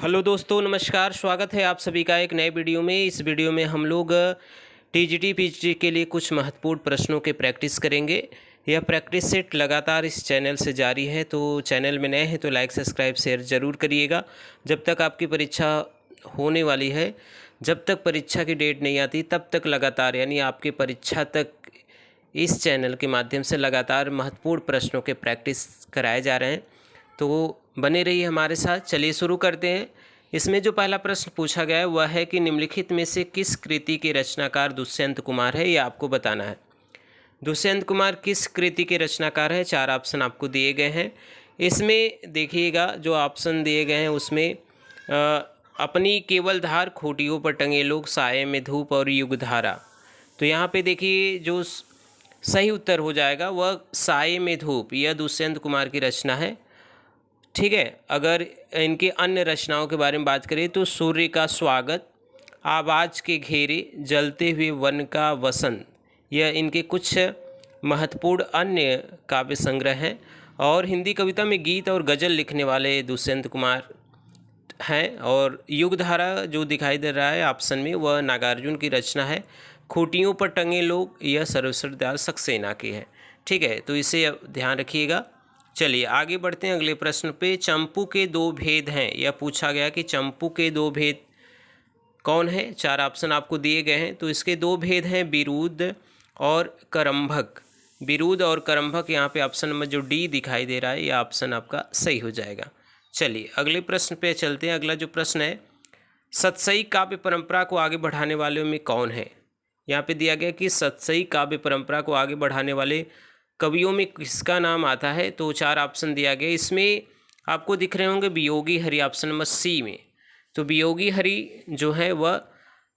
Hello दोस्तों, नमस्कार। स्वागत है आप सभी का एक नए वीडियो में। इस वीडियो में हम लोग टीजीटी पीजीटी के लिए कुछ महत्वपूर्ण प्रश्नों के प्रैक्टिस करेंगे। यह प्रैक्टिस सेट लगातार इस चैनल से जारी है, तो चैनल में नए हैं तो लाइक सब्सक्राइब शेयर ज़रूर करिएगा। जब तक आपकी परीक्षा होने वाली है, जब तक परीक्षा की डेट नहीं आती, तब तक लगातार यानी आपकी परीक्षा तक इस चैनल के माध्यम से लगातार महत्वपूर्ण प्रश्नों के प्रैक्टिस कराए जा रहे हैं, तो बने रहिए हमारे साथ। चलिए शुरू करते हैं। इसमें जो पहला प्रश्न पूछा गया है वह है कि निम्नलिखित में से किस कृति के रचनाकार दुष्यंत कुमार है, यह आपको बताना है। दुष्यंत कुमार किस कृति के रचनाकार है? 4 ऑप्शन आपको दिए गए हैं। इसमें देखिएगा जो ऑप्शन दिए गए हैं उसमें अपनी केवल धार, खूंटियों पर टंगे लोग, साये में धूप और युगधारा। तो यहाँ पे देखिए जो सही उत्तर हो जाएगा वह साये में धूप, यह दुष्यंत कुमार की रचना है। ठीक है। अगर इनके अन्य रचनाओं के बारे में बात करें तो सूर्य का स्वागत, आवाज़ के घेरे, जलते हुए वन का वसंत, यह इनके कुछ महत्वपूर्ण अन्य काव्य संग्रह हैं। और हिंदी कविता में गीत और गज़ल लिखने वाले दुष्यंत कुमार हैं। और युगधारा जो दिखाई दे रहा है ऑप्शन में, वह नागार्जुन की रचना है। खूंटियों पर टंगे लोग, यह सर्वेश्वर दयाल सक्सेना की है। ठीक है, तो इसे ध्यान रखिएगा। चलिए आगे बढ़ते हैं अगले प्रश्न पे। चंपू के 2 भेद हैं, यह पूछा गया कि चंपू के 2 भेद कौन है? 4 ऑप्शन आपको दिए गए हैं। तो इसके 2 भेद हैं विरुद्ध और करंभक। विरुद्ध और करंभक, यहाँ पे ऑप्शन नंबर जो डी दिखाई दे रहा है यह ऑप्शन आपका सही हो जाएगा। चलिए अगले प्रश्न पे चलते हैं। अगला जो प्रश्न है, सतसई काव्य परंपरा को आगे बढ़ाने वालों में कौन है? यहाँ पे दिया गया कि सतसई काव्य परंपरा को आगे बढ़ाने वाले कवियों में किसका नाम आता है? तो 4 ऑप्शन दिया गया। इसमें आपको दिख रहे होंगे Viyogi Hari, option number C में। तो वियोगी हरि जो है वह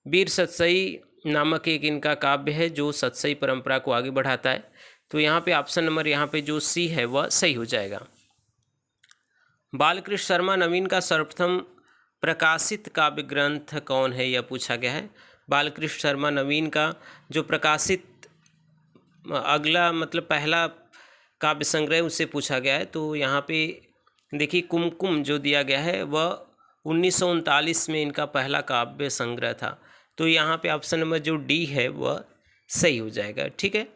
वीर सतसई नामक एक इनका काव्य है जो सतसई परंपरा को आगे बढ़ाता है। तो यहाँ पे ऑप्शन नंबर यहाँ पे जो सी है वह सही हो जाएगा। बालकृष्ण शर्मा नवीन का सर्वप्रथम प्रकाशित काव्य ग्रंथ कौन है, यह पूछा गया है। बालकृष्ण शर्मा नवीन का जो प्रकाशित अगला मतलब पहला काव्य संग्रह उससे पूछा गया है। तो यहाँ पे देखिए कुमकुम जो दिया गया है वह 1939 में इनका पहला काव्य संग्रह था। तो यहाँ पे ऑप्शन नंबर जो डी है वह सही हो जाएगा। ठीक है,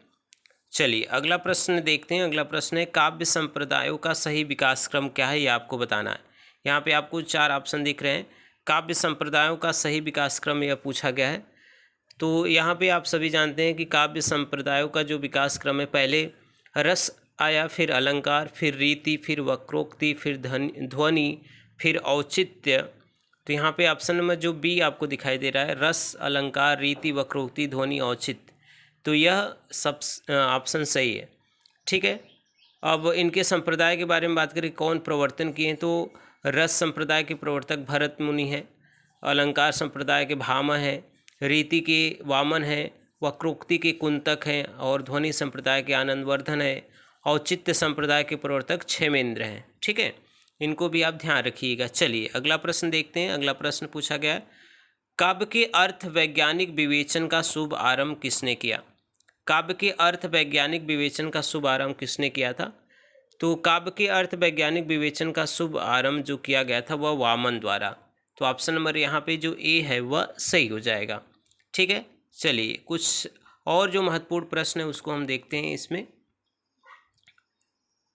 चलिए अगला प्रश्न देखते हैं। अगला प्रश्न है, काव्य संप्रदायों का सही विकास क्रम क्या है, यह आपको बताना है। यहाँ पे आपको 4 ऑप्शन दिख रहे हैं। काव्य संप्रदायों का सही विकास क्रम यह पूछा गया है। तो यहाँ पे आप सभी जानते हैं कि काव्य संप्रदायों का जो विकास क्रम है, पहले रस आया, फिर अलंकार, फिर रीति, फिर वक्रोक्ति, फिर ध्वनि, फिर औचित्य। तो यहाँ पे ऑप्शन नंबर जो बी आपको दिखाई दे रहा है, रस, अलंकार, रीति, वक्रोक्ति, ध्वनि, औचित्य, तो यह सब ऑप्शन सही है। ठीक है। अब इनके संप्रदाय के बारे में बात करें, कौन प्रवर्तन किए हैं, तो रस संप्रदाय के प्रवर्तक भरत मुनि हैं, अलंकार संप्रदाय के भामा हैं, रीति के वामन हैं, वक्रोक्ति के कुंतक हैं, और ध्वनि संप्रदाय के आनंदवर्धन है, औचित्य संप्रदाय के प्रवर्तक क्षेमेंद्र हैं। ठीक है, इनको भी आप ध्यान रखिएगा। चलिए अगला प्रश्न देखते हैं। अगला प्रश्न पूछा गया है, काव्य के अर्थ वैज्ञानिक विवेचन का शुभ आरंभ किसने किया? काव्य के अर्थ वैज्ञानिक विवेचन का शुभ आरंभ किसने किया था? तो काव्य के अर्थ वैज्ञानिक विवेचन का शुभ आरंभ जो किया गया था वह वामन द्वारा। तो ऑप्शन नंबर यहाँ पे जो ए है वह सही हो जाएगा। ठीक है, चलिए कुछ और जो महत्वपूर्ण प्रश्न है उसको हम देखते हैं।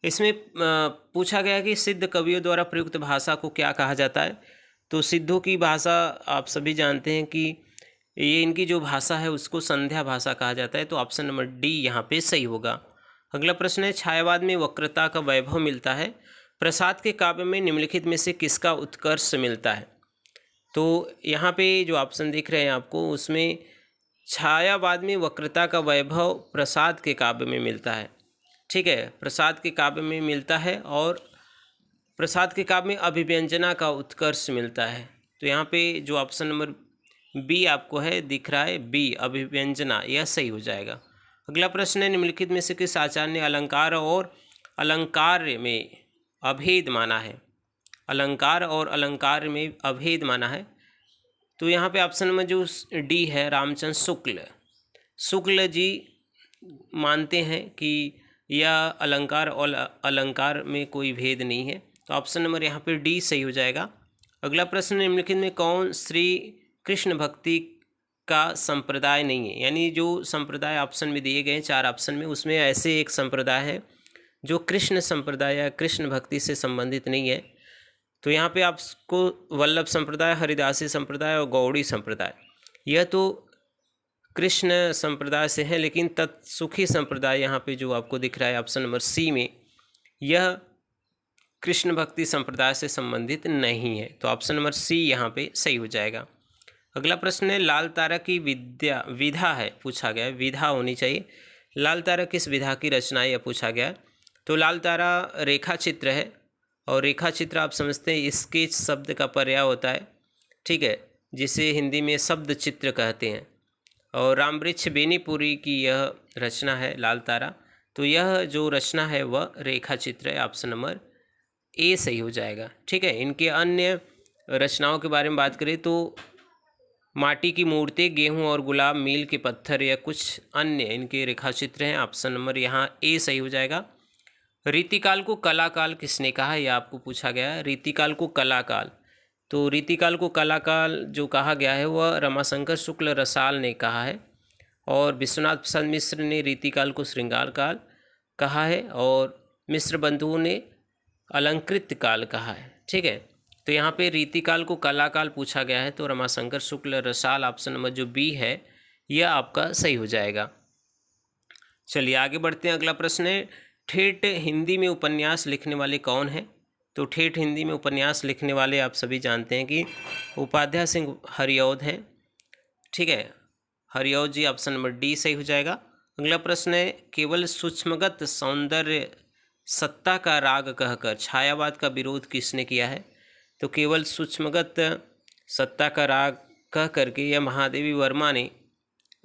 इसमें पूछा गया कि सिद्ध कवियों द्वारा प्रयुक्त भाषा को क्या कहा जाता है? तो सिद्धों की भाषा आप सभी जानते हैं कि ये इनकी जो भाषा है उसको संध्या भाषा कहा जाता है। तो ऑप्शन नंबर डी यहाँ पे सही होगा। अगला प्रश्न है, छायावाद में वक्रता का वैभव मिलता है, प्रसाद के काव्य में निम्नलिखित में से किसका उत्कर्ष मिलता है? तो यहाँ पे जो ऑप्शन दिख रहे हैं आपको, उसमें छायावाद में वक्रता का वैभव प्रसाद के काव्य में मिलता है। ठीक है, प्रसाद के काव्य में मिलता है, और प्रसाद के काव्य में अभिव्यंजना का उत्कर्ष मिलता है। तो यहाँ पे जो ऑप्शन नंबर बी आपको है दिख रहा है, बी अभिव्यंजना, यह सही हो जाएगा। अगला प्रश्न है, निम्नलिखित में से किस आचार्य ने अलंकार और अलंकार में अभेद माना है? अलंकार और अलंकार में अभेद माना है। तो यहाँ पे ऑप्शन नंबर जो डी है, रामचंद्र शुक्ल जी मानते हैं कि यह अलंकार और अलंकार में कोई भेद नहीं है। तो ऑप्शन नंबर यहाँ पे डी सही हो जाएगा। अगला प्रश्न, निम्नलिखित में कौन श्री कृष्ण भक्ति का संप्रदाय नहीं है? यानी जो संप्रदाय ऑप्शन में दिए गए हैं 4 ऑप्शन में, उसमें ऐसे एक संप्रदाय है जो कृष्ण संप्रदाय या कृष्ण भक्ति से संबंधित नहीं है। तो यहाँ पे आपको वल्लभ संप्रदाय, हरिदासी संप्रदाय और गौड़ी संप्रदाय, यह तो कृष्ण संप्रदाय से है, लेकिन तत्सुखी संप्रदाय यहाँ पे जो आपको दिख रहा है ऑप्शन नंबर सी में, यह कृष्ण भक्ति संप्रदाय से संबंधित नहीं है। तो ऑप्शन नंबर सी यहाँ पे सही हो जाएगा। अगला प्रश्न है, लाल तारा की विधा है, पूछा गया है, विधा होनी चाहिए। लाल तारा किस विधा की रचना है, यह पूछा गया है। तो लाल तारा रेखा चित्र है, और रेखा चित्र आप समझते हैं स्केच शब्द का पर्याय होता है, ठीक है, जिसे हिंदी में शब्द चित्र कहते हैं। और रामवृक्ष बेनीपुरी की यह रचना है लाल तारा। तो यह जो रचना है वह रेखा चित्र है, ऑप्शन नंबर ए सही हो जाएगा। ठीक है, इनके अन्य रचनाओं के बारे में बात करें तो माटी की मूर्ति, गेहूं और गुलाब, मील के पत्थर या कुछ अन्य इनके रेखा चित्र हैं, ऑप्शन नंबर यहाँ ए सही हो जाएगा। रीतिकाल को कलाकाल किसने कहा है, यह आपको पूछा गया है। रीतिकाल को कलाकाल, तो रीतिकाल को कलाकाल जो कहा गया है वह रमाशंकर शुक्ल रसाल ने कहा है, और विश्वनाथ प्रसाद मिश्र ने रीतिकाल को श्रृंगार काल कहा है, और मिश्र बंधुओं ने अलंकृत काल कहा है। ठीक है, तो यहाँ पे रीतिकाल को कलाकाल पूछा गया है, तो रमाशंकर शुक्ल रसाल ऑप्शन नंबर जो बी है यह आपका सही हो जाएगा। चलिए आगे बढ़ते हैं। अगला प्रश्न है, ठेठ हिंदी में उपन्यास लिखने वाले कौन हैं? तो ठेठ हिंदी में उपन्यास लिखने वाले आप सभी जानते हैं कि उपाध्याय सिंह हरिऔध हैं। ठीक है, हरिऔध जी, ऑप्शन नंबर डी सही हो जाएगा। अगला प्रश्न है, केवल सूक्ष्मगत सौंदर्य सत्ता का राग कहकर छायावाद का विरोध किसने किया है? तो केवल सूक्ष्मगत सत्ता का राग कह करके यह महादेवी वर्मा ने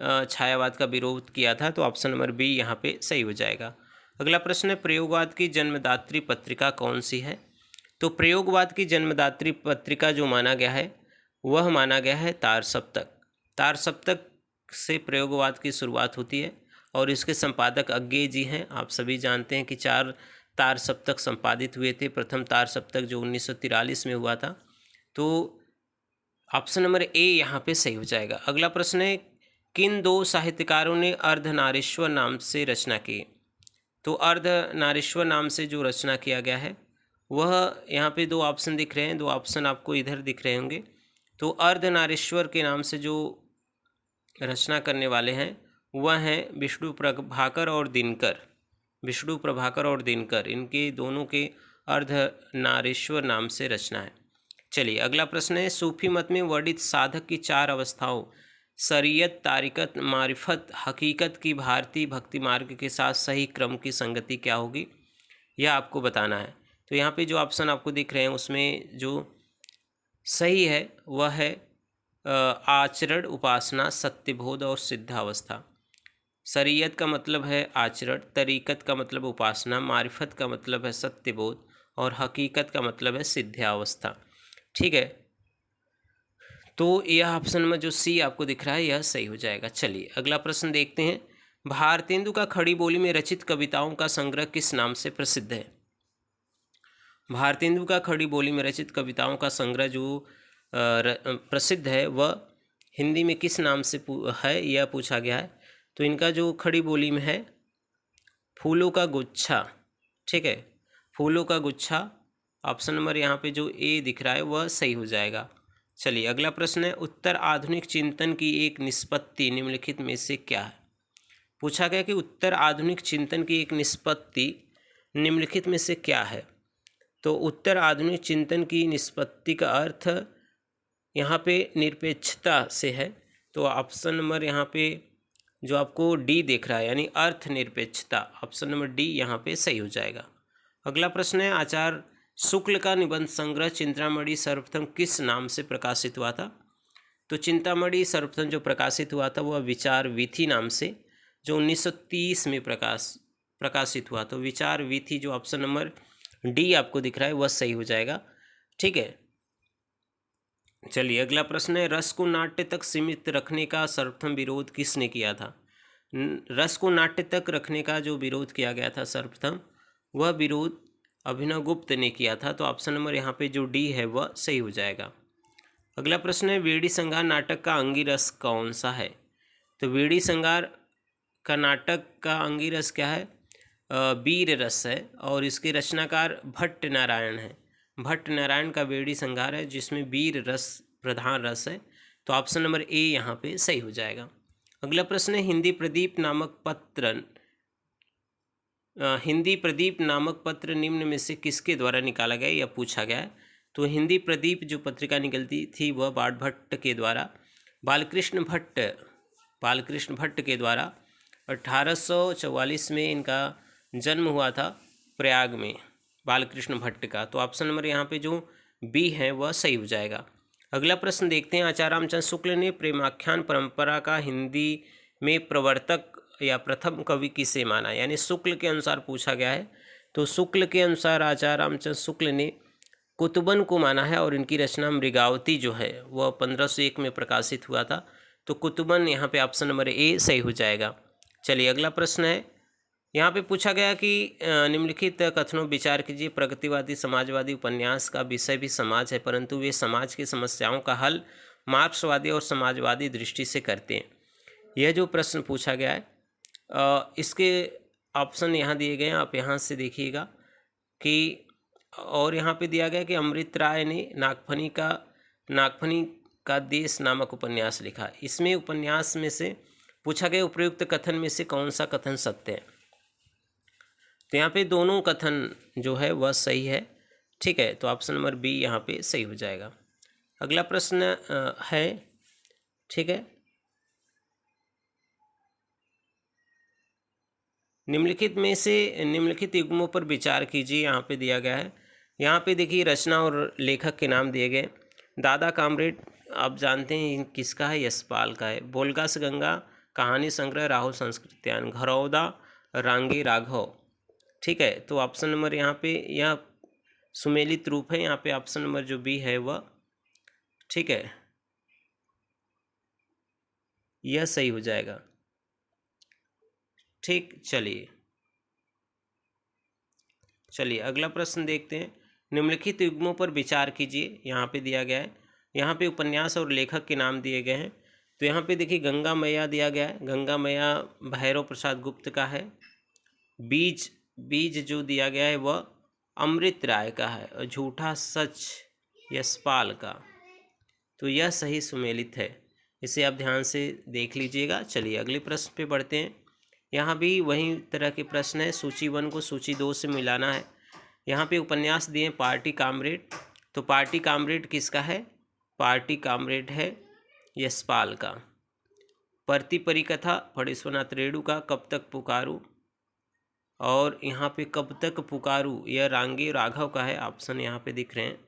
छायावाद का विरोध किया था, तो ऑप्शन नंबर बी यहाँ पे सही हो जाएगा। अगला प्रश्न है, प्रयोगवाद की जन्मदात्री पत्रिका कौन सी है? तो प्रयोगवाद की जन्मदात्री पत्रिका जो माना गया है वह माना गया है तार सप्तक। तार सप्तक से प्रयोगवाद की शुरुआत होती है, और इसके संपादक अज्ञेय जी हैं। आप सभी जानते हैं कि 4 तार सप्तक संपादित हुए थे। प्रथम तार सप्तक जो 1943 में हुआ था, तो ऑप्शन नंबर ए यहाँ पे सही हो जाएगा। अगला प्रश्न है, किन 2 साहित्यकारों ने अर्धनारीश्वर नाम से रचना की? तो अर्धनारीश्वर नाम से जो रचना किया गया है वह, यहाँ पे 2 ऑप्शन दिख रहे हैं, 2 ऑप्शन आपको इधर दिख रहे होंगे। तो अर्धनारीश्वर के नाम से जो रचना करने वाले हैं वह हैं विष्णु प्रभाकर और दिनकर। विष्णु प्रभाकर और दिनकर, इनके दोनों के अर्धनारीश्वर नाम से रचना है। चलिए अगला प्रश्न है, सूफी मत में वर्णित साधक की 4 अवस्थाओं शरीयत, तारिकत, मारिफत, हकीकत की भारतीय भक्ति मार्ग के साथ सही क्रम की संगति क्या होगी, यह आपको बताना है। तो यहाँ पे जो ऑप्शन आपको दिख रहे हैं उसमें जो सही है वह है आचरण, उपासना, सत्यबोध और सिद्धावस्था। शरीयत का मतलब है आचरण, तरीकत का मतलब उपासना, मारिफत का मतलब है सत्यबोध, और हकीकत का मतलब है सिद्धावस्था। ठीक है, तो यह ऑप्शन में जो सी आपको दिख रहा है यह सही हो जाएगा। चलिए अगला प्रश्न देखते हैं, भारतेंदु का खड़ी बोली में रचित कविताओं का संग्रह किस नाम से प्रसिद्ध है? भारतेंदु का खड़ी बोली में रचित कविताओं का संग्रह जो प्रसिद्ध है वह हिंदी में किस नाम से है, यह पूछा गया है। तो इनका जो खड़ी बोली में है फूलों का गुच्छा। ठीक है, फूलों का गुच्छा, ऑप्शन नंबर यहाँ पे जो ए दिख रहा है वह सही हो जाएगा। चलिए अगला प्रश्न है, उत्तर आधुनिक चिंतन की एक निष्पत्ति निम्नलिखित में से क्या है? पूछा गया कि उत्तर आधुनिक चिंतन की एक निष्पत्ति निम्नलिखित में से क्या है? तो उत्तर आधुनिक चिंतन की निष्पत्ति का अर्थ यहाँ पे निरपेक्षता से है, तो ऑप्शन नंबर यहाँ पे जो आपको डी दिख रहा है यानी अर्थ निरपेक्षता, ऑप्शन नंबर डी यहाँ पे सही हो जाएगा। अगला प्रश्न है, आचार्य शुक्ल का निबंध संग्रह चिंतामणि सर्वप्रथम किस नाम से प्रकाशित हुआ था? तो चिंतामणि सर्वप्रथम जो प्रकाशित हुआ था वह विचार वीथी नाम से, जो 1930 में प्रकाशित हुआ। तो विचार वीथी जो ऑप्शन नंबर डी आपको दिख रहा है वह सही हो जाएगा। ठीक है, चलिए अगला प्रश्न है, रस को नाट्य तक सीमित रखने का सर्वप्रथम विरोध किसने किया था? रस को नाट्य तक रखने का जो विरोध किया गया था सर्वप्रथम, वह विरोध अभिनवगुप्त ने किया था। तो ऑप्शन नंबर यहाँ पे जो डी है वह सही हो जाएगा। अगला प्रश्न है, वीडी संगार नाटक का अंगिरस कौन सा है? तो वीडी संगार का नाटक का अंगिरस क्या है? वीर रस है, और इसके रचनाकार भट्ट नारायण है। भट्ट नारायण का वीडी संगार है जिसमें वीर रस प्रधान रस है। तो ऑप्शन नंबर ए यहाँ पे सही हो जाएगा। अगला प्रश्न है, हिंदी प्रदीप नामक पत्र निम्न में से किसके द्वारा निकाला गया, यह पूछा गया है। तो हिंदी प्रदीप जो पत्रिका निकलती थी वह बाणभट्ट के द्वारा, बालकृष्ण भट्ट के द्वारा 1844 में इनका जन्म हुआ था प्रयाग में, बालकृष्ण भट्ट का। तो ऑप्शन नंबर यहाँ पे जो बी है वह सही हो जाएगा। अगला प्रश्न देखते हैं, आचार्य रामचंद्र शुक्ल ने प्रेमाख्यान परंपरा का हिंदी में प्रवर्तक या प्रथम कवि किसे माना, यानी शुक्ल के अनुसार पूछा गया है। तो शुक्ल के अनुसार आचार्य रामचंद्र शुक्ल ने कुतुबन को माना है, और इनकी रचना मृगावती जो है वह 1501 में प्रकाशित हुआ था। तो कुतुबन यहाँ पे ऑप्शन नंबर ए सही हो जाएगा। चलिए अगला प्रश्न है, यहाँ पे पूछा गया कि निम्नलिखित कथनों विचार कीजिए, प्रगतिवादी समाजवादी उपन्यास का विषय भी समाज है, परंतु वे समाज की समस्याओं का हल मार्क्सवादी और समाजवादी दृष्टि से करते हैं। यह जो प्रश्न पूछा गया है इसके ऑप्शन यहाँ दिए गए हैं, आप यहाँ से देखिएगा कि, और यहाँ पे दिया गया कि अमृत राय ने नागफनी का देश नामक उपन्यास लिखा। इसमें उपन्यास में से पूछा गया उपयुक्त कथन में से कौन सा कथन सत्य है। तो यहाँ पे दोनों कथन जो है वह सही है, ठीक है। तो ऑप्शन नंबर बी यहाँ पे सही हो जाएगा। अगला प्रश्न है, ठीक है, निम्नलिखित युग्मों पर विचार कीजिए। यहाँ पे दिया गया है, यहाँ पे देखिए रचना और लेखक के नाम दिए गए। दादा कामरेड आप जानते हैं किसका है, यशपाल का है। बोलगा से गंगा कहानी संग्रह राहुल संस्कृत्यान, घरौदा रांगे राघव, ठीक है। तो ऑप्शन नंबर यहाँ पे यह सुमेलित रूप है, यहाँ पे ऑप्शन नंबर जो बी है वह ठीक है, यह सही हो जाएगा। ठीक, चलिए अगला प्रश्न देखते हैं, निम्नलिखित युग्मों पर विचार कीजिए। यहाँ पे दिया गया है, यहाँ पे उपन्यास और लेखक के नाम दिए गए हैं। तो यहाँ पे देखिए गंगा मैया दिया गया है, गंगा मैया भैरव प्रसाद गुप्त का है। बीज जो दिया गया है वह अमृत राय का है, और झूठा सच यशपाल का। तो यह सही सुमेलित है, इसे आप ध्यान से देख लीजिएगा। चलिए अगले प्रश्न पे बढ़ते हैं। यहाँ भी वही तरह के प्रश्न है, सूची 1 को सूची 2 से मिलाना है। यहाँ पे उपन्यास दिए पार्टी कामरेड। तो पार्टी कामरेड किसका है? पार्टी कामरेड है यशपाल का। परती परिकथा फणीश्वरनाथ रेणु का, कब तक पुकारूं, और यहाँ पे कब तक पुकारूं यह रांगे राघव का है। ऑप्शन यहाँ पे दिख रहे हैं,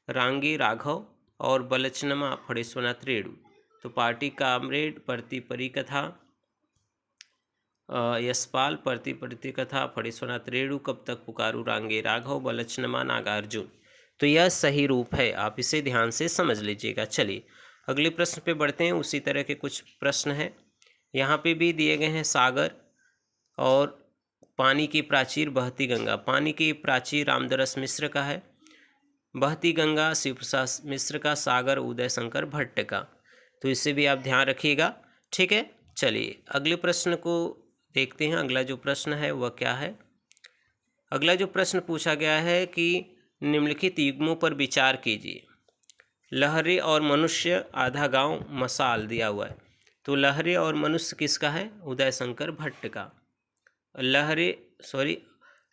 रांगे राघव और बलचनमा फणीश्वरनाथ रेणु। तो पार्टी कामरेड, परती परिकथा यशपाल, परती कथा फणीश्वरनाथ रेणु, कब तक पुकारूं रांगे राघव, बलचनमा नागार्जुन। तो यह सही रूप है, आप इसे ध्यान से समझ लीजिएगा। चलिए अगले प्रश्न पे बढ़ते हैं। उसी तरह के कुछ प्रश्न हैं, यहाँ पे भी दिए गए हैं। सागर और पानी की प्राचीर बहती गंगा। पानी की प्राचीर रामदरस मिश्र का है, बहती गंगा शिव प्रसाद मिश्र का, सागर उदय शंकर भट्ट का। तो इससे भी आप ध्यान रखिएगा, ठीक है। चलिए अगले प्रश्न को देखते हैं। अगला जो प्रश्न है वह क्या है? अगला जो प्रश्न पूछा गया है कि निम्नलिखित युग्मों पर विचार कीजिए। लहरे और मनुष्य, आधा गांव, मसाल दिया हुआ है। तो लहरे और मनुष्य किसका है? उदय शंकर भट्ट का।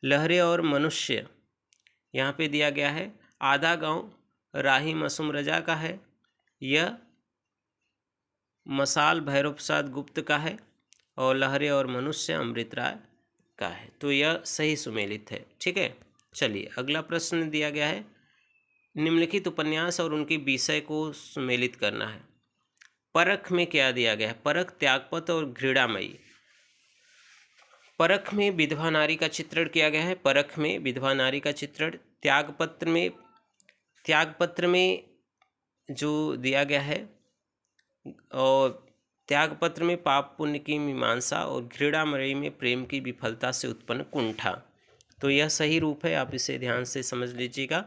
लहरे और मनुष्य यहाँ पे दिया गया है। आधा गांव राही मासूम रजा का है, यह मसाल भैरव प्रसाद गुप्त का है, और लहरे और मनुष्य अमृत राय का है। तो यह सही सुमेलित है, ठीक है। चलिए अगला प्रश्न दिया गया है, निम्नलिखित उपन्यास और उनके विषय को सुमेलित करना है। परख में क्या दिया गया है? परख, त्यागपत्र और घृणामयी। परख में विधवा नारी का चित्रण किया गया है, परख में विधवा नारी का चित्रण। त्यागपत्र में जो दिया गया है, और त्यागपत्र में पाप पुण्य की मीमांसा, और घृणामयी में प्रेम की विफलता से उत्पन्न कुंठा। तो यह सही रूप है, आप इसे ध्यान से समझ लीजिएगा।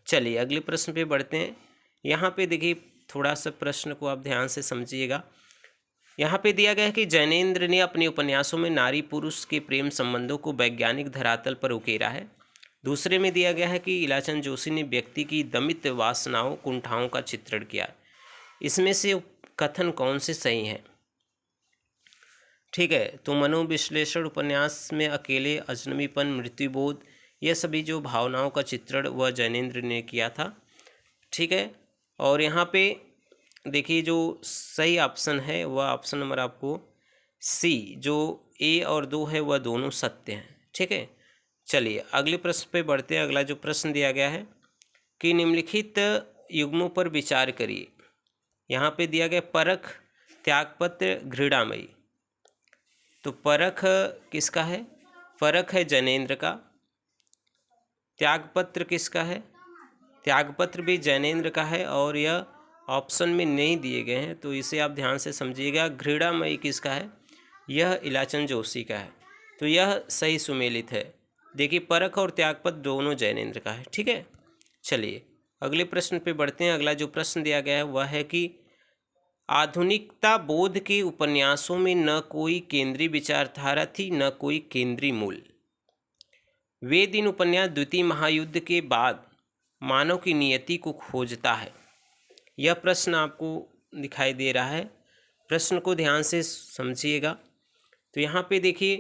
चलिए अगले प्रश्न पे बढ़ते हैं। यहाँ पे देखिए थोड़ा सा प्रश्न को आप ध्यान से समझिएगा। यहाँ पे दिया गया है कि जैनेन्द्र ने अपने उपन्यासों में नारी पुरुष के प्रेम संबंधों को वैज्ञानिक धरातल पर उकेरा है। दूसरे में दिया गया है कि इलाचंद जोशी ने व्यक्ति की दमित वासनाओं कुंठाओं का चित्रण किया। इसमें से कथन कौन से सही हैं? ठीक है, तो मनोविश्लेषण उपन्यास में अकेले, अजनबीपन, मृत्युबोध, यह सभी जो भावनाओं का चित्रण वह जैनेन्द्र ने किया था। ठीक है, और यहाँ पे देखिए जो सही ऑप्शन है वह ऑप्शन नंबर आपको सी, जो ए और 2 है वह दोनों सत्य हैं। ठीक है, चलिए अगले प्रश्न पे बढ़ते हैं। अगला जो प्रश्न दिया गया है कि निम्नलिखित युग्मों पर विचार करिए। यहाँ पे दिया गया परख, त्यागपत्र, घृणामयी। तो परख किसका है? परख है जैनेन्द्र का। त्यागपत्र किसका है? त्यागपत्र भी जैनेन्द्र का है और यह ऑप्शन में नहीं दिए गए हैं, तो इसे आप ध्यान से समझिएगा। घृणामयी किसका है? यह इलाचंद जोशी का है। तो यह सही सुमेलित है। देखिए परख और त्यागपत्र दोनों जैनेन्द्र का है। ठीक है, चलिए अगले प्रश्न पे बढ़ते हैं। अगला जो प्रश्न दिया गया है वह है कि आधुनिकता बोध के उपन्यासों में न कोई केंद्रीय विचारधारा थी, न कोई केंद्रीय मूल। वेद इन उपन्यास द्वितीय महायुद्ध के बाद मानव की नियति को खोजता है। यह प्रश्न आपको दिखाई दे रहा है, प्रश्न को ध्यान से समझिएगा। तो यहाँ पे देखिए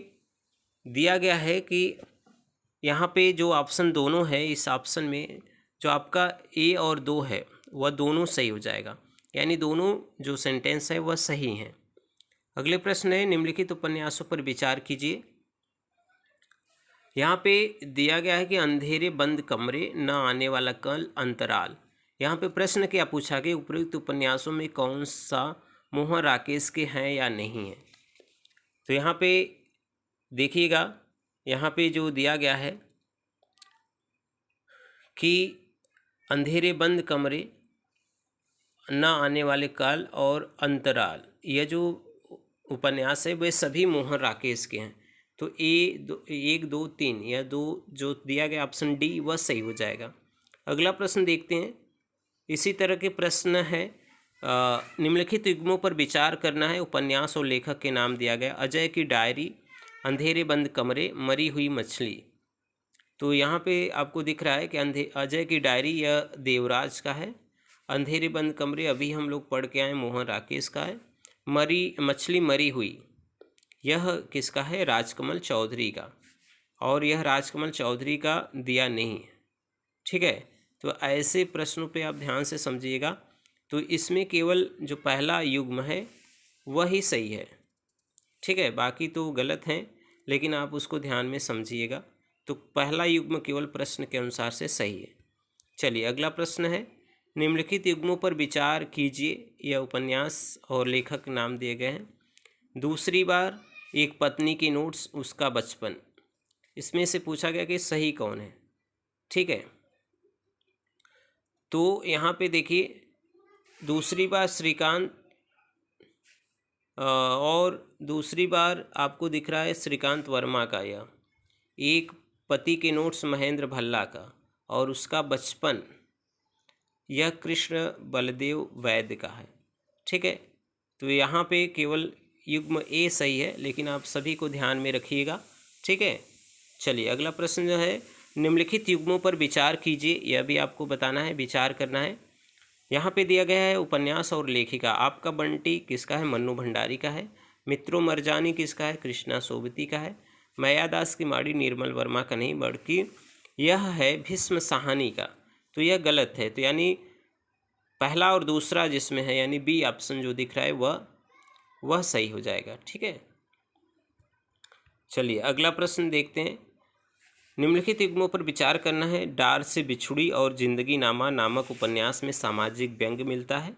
दिया गया है कि यहाँ पे जो ऑप्शन दोनों है, इस ऑप्शन में जो आपका ए और 2 है वह दोनों सही हो जाएगा, यानी दोनों जो सेंटेंस है वह सही हैं। अगले प्रश्न है निम्नलिखित उपन्यासों पर विचार कीजिए। यहाँ पे दिया गया है कि अंधेरे बंद कमरे, न आने वाला कल, अंतराल। यहाँ पे प्रश्न क्या पूछा गया? उपयुक्त उपन्यासों में कौन सा मोहन राकेश के हैं या नहीं है? तो यहाँ पे देखिएगा, यहाँ पे जो दिया गया है कि अंधेरे बंद कमरे, न आने वाले काल और अंतराल, यह जो उपन्यास है वे सभी मोहन राकेश के हैं। तो ए 1 2 3 या 2 जो दिया गया ऑप्शन डी वह सही हो जाएगा। अगला प्रश्न देखते हैं। इसी तरह के प्रश्न है, निम्नलिखित युग्मों पर विचार करना है। उपन्यास और लेखक के नाम दिया गया। अजय की डायरी, अंधेरे बंद कमरे, मरी हुई मछली। तो यहाँ पे आपको दिख रहा है कि अजय की डायरी यह देवराज का है। अंधेरे बंद कमरे अभी हम लोग पढ़ के आए, मोहन राकेश का है। मछली मरी हुई यह किसका है? राजकमल चौधरी का। और यह राजकमल चौधरी का दिया नहीं है। ठीक है, तो ऐसे प्रश्नों पे आप ध्यान से समझिएगा। तो इसमें केवल जो पहला युग्म है वही सही है। ठीक है, बाकी तो गलत हैं, लेकिन आप उसको ध्यान में समझिएगा। तो पहला युग्म केवल प्रश्न के अनुसार से सही है। चलिए अगला प्रश्न है, निम्नलिखित युग्मों पर विचार कीजिए। यह उपन्यास और लेखक नाम दिए गए हैं। दूसरी बार, एक पत्नी की नोट्स, उसका बचपन। इसमें से पूछा गया कि सही कौन है। ठीक है, तो यहाँ पे देखिए दूसरी बार श्रीकांत, और दूसरी बार आपको दिख रहा है श्रीकांत वर्मा का। यह एक पति के नोट्स महेंद्र भल्ला का, और उसका बचपन यह कृष्ण बलदेव वैद्य का है। ठीक है, तो यहाँ पे केवल युग्म ए सही है, लेकिन आप सभी को ध्यान में रखिएगा। ठीक है, चलिए अगला प्रश्न जो है, निम्नलिखित युग्मों पर विचार कीजिए। यह भी आपको बताना है, विचार करना है। यहाँ पे दिया गया है उपन्यास और लेखिका। आपका बंटी किसका है? मन्नू भंडारी का है। मित्रों मरजानी किसका है? कृष्णा सोबती का है। मायादास की माड़ी निर्मल वर्मा का नहीं, बल्कि यह है भीष्म साहनी का। तो यह गलत है। तो यानी पहला और दूसरा जिसमें है, यानी बी ऑप्शन जो दिख रहा है वह सही हो जाएगा। ठीक है, चलिए अगला प्रश्न देखते हैं। निम्नलिखित युग्मों पर विचार करना है। डार से बिछुड़ी और जिंदगी नामा नामक उपन्यास में सामाजिक व्यंग मिलता है।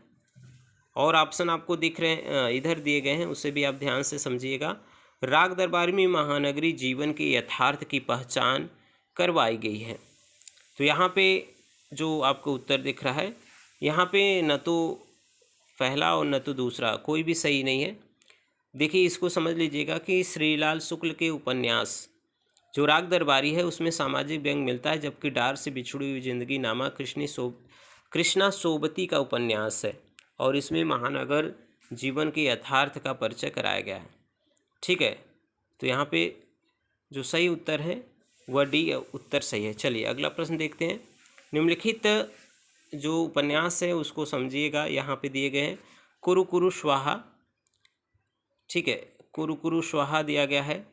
और ऑप्शन आपको दिख रहे हैं, इधर दिए गए हैं, उसे भी आप ध्यान से समझिएगा। राग दरबार में महानगरी जीवन के यथार्थ की पहचान करवाई गई है। तो यहाँ पे जो आपको उत्तर दिख रहा है, यहाँ पे न तो पहला और न तो दूसरा, कोई भी सही नहीं है। देखिए इसको समझ लीजिएगा कि श्रीलाल शुक्ल के उपन्यास जो राग दरबारी है उसमें सामाजिक व्यंग मिलता है, जबकि डार से बिछड़ी हुई जिंदगी नामा कृष्णा सोबती का उपन्यास है और इसमें महानगर जीवन के यथार्थ का परिचय कराया गया है। ठीक है, तो यहाँ पे जो सही उत्तर है वह डी उत्तर सही है। चलिए अगला प्रश्न देखते हैं। निम्नलिखित जो उपन्यास है उसको समझिएगा। यहाँ पे दिए गए हैं कुरु कुरु स्वाहा। ठीक है, कुरु कुरु स्वाहा दिया गया है,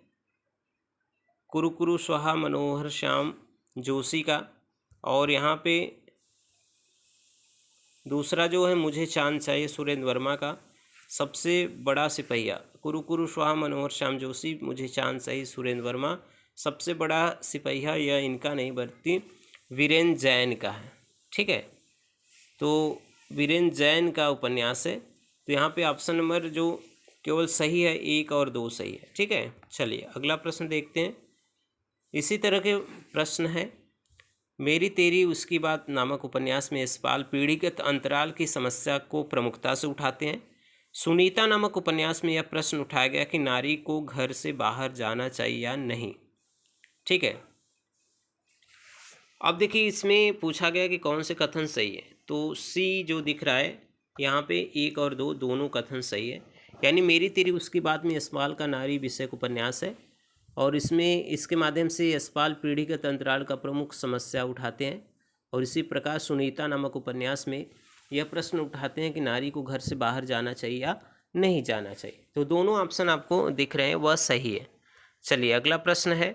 कुरु कुरु स्वाहा मनोहर श्याम जोशी का। और यहाँ पे दूसरा जो है मुझे चांद चाहिए सुरेंद्र वर्मा का। सबसे बड़ा सिपहिया, कुरु कुरु स्वाहा मनोहर श्याम जोशी, मुझे चांद चाहिए सुरेंद्र वर्मा। सबसे बड़ा सिपहिया यह इनका नहीं बल्कि वीरेंद्र जैन का है। ठीक है, तो वीरेंद्र जैन का उपन्यास है। तो यहाँ पे ऑप्शन नंबर जो केवल सही है 1 और 2 सही है। ठीक है, चलिए अगला प्रश्न देखते हैं। इसी तरह के प्रश्न है। मेरी तेरी उसकी बात नामक उपन्यास में यशपाल पीढ़ीगत अंतराल की समस्या को प्रमुखता से उठाते हैं। सुनीता नामक उपन्यास में यह प्रश्न उठाया गया कि नारी को घर से बाहर जाना चाहिए या नहीं। ठीक है, अब देखिए इसमें पूछा गया कि कौन से कथन सही है। तो सी जो दिख रहा है यहाँ पे 1 और 2 दोनों कथन सही है। यानी मेरी तेरी उसकी बात में यशपाल का नारी विषयक उपन्यास है और इसमें इसके माध्यम से यशपाल पीढ़ीगत अंतराल का प्रमुख समस्या उठाते हैं। और इसी प्रकार सुनीता नामक उपन्यास में यह प्रश्न उठाते हैं कि नारी को घर से बाहर जाना चाहिए या नहीं जाना चाहिए। तो दोनों ऑप्शन आपको दिख रहे हैं वह सही है। चलिए अगला प्रश्न है।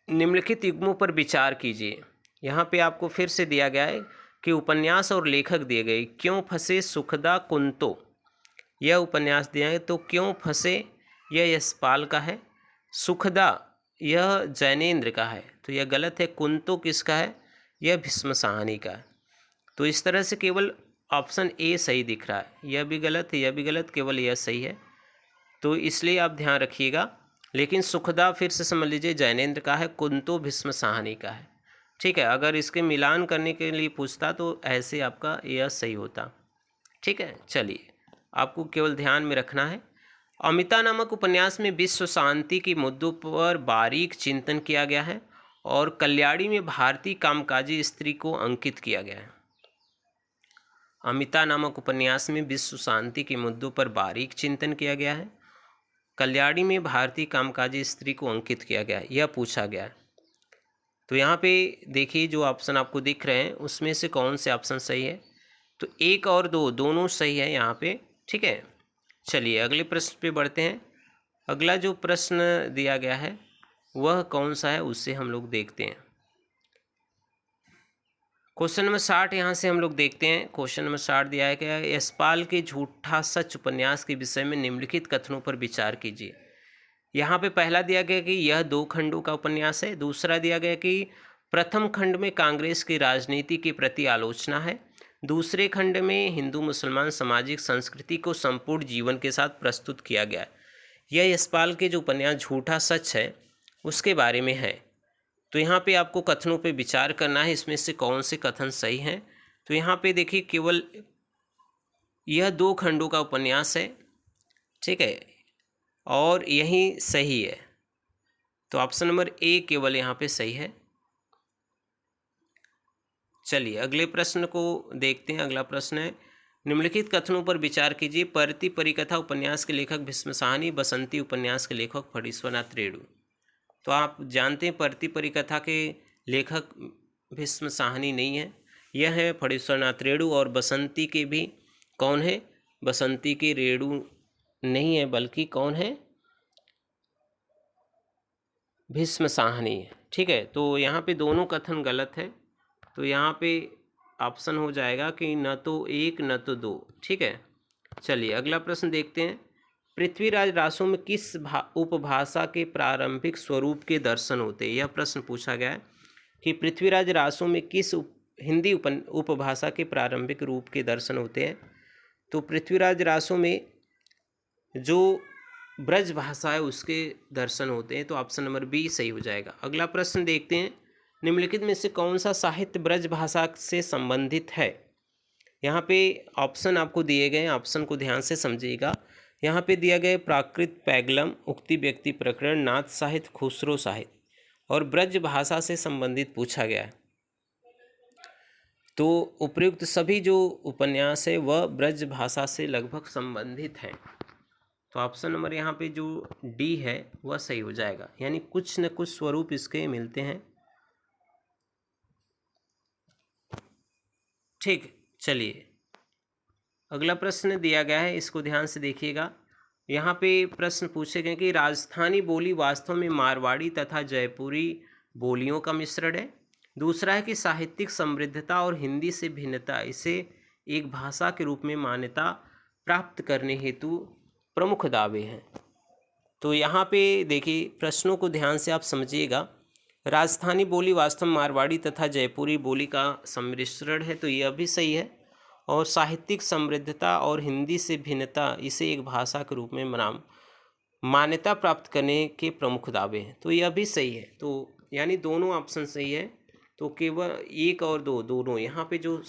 निम्नलिखित युग्मों पर विचार कीजिए। यहाँ पे आपको फिर से दिया गया है कि उपन्यास और लेखक दिए गए। क्यों फंसे सुखदा कुंतो, यह उपन्यास दिया है। तो क्यों फंसे यह यशपाल का है, सुखदा यह जैनेन्द्र का है, तो यह गलत है। कुंतो किसका है, यह भीष्म साहनी का है। तो इस तरह से केवल ऑप्शन ए सही दिख रहा है, यह भी गलत है, यह भी गलत, केवल यह सही है। तो इसलिए आप ध्यान रखिएगा। लेकिन सुखदा फिर से समझ लीजिए जैनेन्द्र का है, कुंतो भीष्म साहनी का है। ठीक है, अगर इसके मिलान करने के लिए पूछता तो ऐसे आपका यह सही होता। ठीक है, चलिए आपको केवल ध्यान में रखना है। अमिता नामक उपन्यास में विश्व शांति के मुद्दों पर बारीक चिंतन किया गया है और कल्याणी में भारतीय कामकाजी स्त्री को अंकित किया गया है। अमिता नामक उपन्यास में विश्व शांति के मुद्दों पर बारीक चिंतन किया गया है, कल्याणी में भारतीय कामकाजी स्त्री को अंकित किया गया है, यह पूछा गया है। तो यहाँ पे देखिए जो ऑप्शन आपको दिख रहे हैं उसमें से कौन से ऑप्शन सही है। तो 1 और 2 दोनों सही है यहाँ पे। ठीक है, चलिए अगले प्रश्न पे बढ़ते हैं। अगला जो प्रश्न दिया गया है वह कौन सा है उससे हम लोग देखते हैं। क्वेश्चन नंबर 60 यहाँ से हम लोग देखते हैं। क्वेश्चन नंबर 60 दिया है क्या, यशपाल के झूठा सच उपन्यास के विषय में निम्नलिखित कथनों पर विचार कीजिए। यहाँ पे पहला दिया गया कि यह 2 खंडों का उपन्यास है। दूसरा दिया गया कि प्रथम खंड में कांग्रेस की राजनीति के प्रति आलोचना है। दूसरे खंड में हिंदू मुसलमान सामाजिक संस्कृति को संपूर्ण जीवन के साथ प्रस्तुत किया गया है। यह यशपाल के जो उपन्यास झूठा सच है उसके बारे में है। तो यहाँ पे आपको कथनों पे विचार करना है, इसमें से कौन से कथन सही हैं। तो यहाँ पे देखिए केवल यह 2 खंडों का उपन्यास है। ठीक है, और यही सही है। तो ऑप्शन नंबर ए केवल यहाँ पे सही है। चलिए अगले प्रश्न को देखते हैं। अगला प्रश्न है, निम्नलिखित कथनों पर विचार कीजिए। परती परिकथा उपन्यास के लेखक भीष्म साहनी, बसंती उपन्यास के लेखक फणीश्वरनाथ रेणु। तो आप जानते हैं परती परिकथा के लेखक भीष्म साहनी नहीं है, यह है फणीश्वरनाथ रेणु। और बसंती के भी कौन है, बसंती के रेणु नहीं है बल्कि कौन है, भीष्म साहनी है। ठीक है, तो यहाँ पे दोनों कथन गलत है। तो यहाँ पे ऑप्शन हो जाएगा कि न तो 1 न तो 2। ठीक है, चलिए अगला प्रश्न देखते हैं। पृथ्वीराज रासो में किस उपभाषा के प्रारंभिक स्वरूप के दर्शन होते हैं। यह प्रश्न पूछा गया है कि पृथ्वीराज रासो में किस हिंदी उपभाषा के प्रारंभिक रूप के दर्शन होते हैं। तो पृथ्वीराज रासो में जो ब्रज भाषा है उसके दर्शन होते हैं। तो ऑप्शन नंबर बी सही हो जाएगा। अगला प्रश्न देखते हैं, निम्नलिखित में से कौन सा साहित्य ब्रज भाषा से संबंधित है। यहाँ पे ऑप्शन आपको दिए गए हैं, ऑप्शन को ध्यान से समझिएगा। यहाँ पे दिया गया प्राकृत पैगलम, उक्ति व्यक्ति प्रकरण, नाथ साहित्य, खुसरो साहित्य और ब्रज भाषा से संबंधित पूछा गया है। तो उपयुक्त सभी जो उपन्यास है वह ब्रज भाषा से लगभग संबंधित हैं। तो ऑप्शन नंबर यहाँ पे जो डी है वह सही हो जाएगा, यानी कुछ न कुछ स्वरूप इसके मिलते हैं। ठीक, चलिए अगला प्रश्न दिया गया है, इसको ध्यान से देखिएगा। यहाँ पे प्रश्न पूछे गए कि राजस्थानी बोली वास्तव में मारवाड़ी तथा जयपुरी बोलियों का मिश्रण है। दूसरा है कि साहित्यिक समृद्धता और हिंदी से भिन्नता इसे एक भाषा के रूप में मान्यता प्राप्त करने हेतु प्रमुख दावे हैं। तो यहाँ पे देखिए प्रश्नों को ध्यान से आप समझिएगा। राजस्थानी बोली वास्तव में मारवाड़ी तथा जयपुरी बोली का सम्मिश्रण है, तो यह भी सही है। और साहित्यिक समृद्धता और हिंदी से भिन्नता इसे एक भाषा के रूप में मान्यता प्राप्त करने के प्रमुख दावे हैं, तो यह भी सही है। तो यानी दोनों ऑप्शन सही है। तो केवल एक और दो दोनों यहाँ पे जो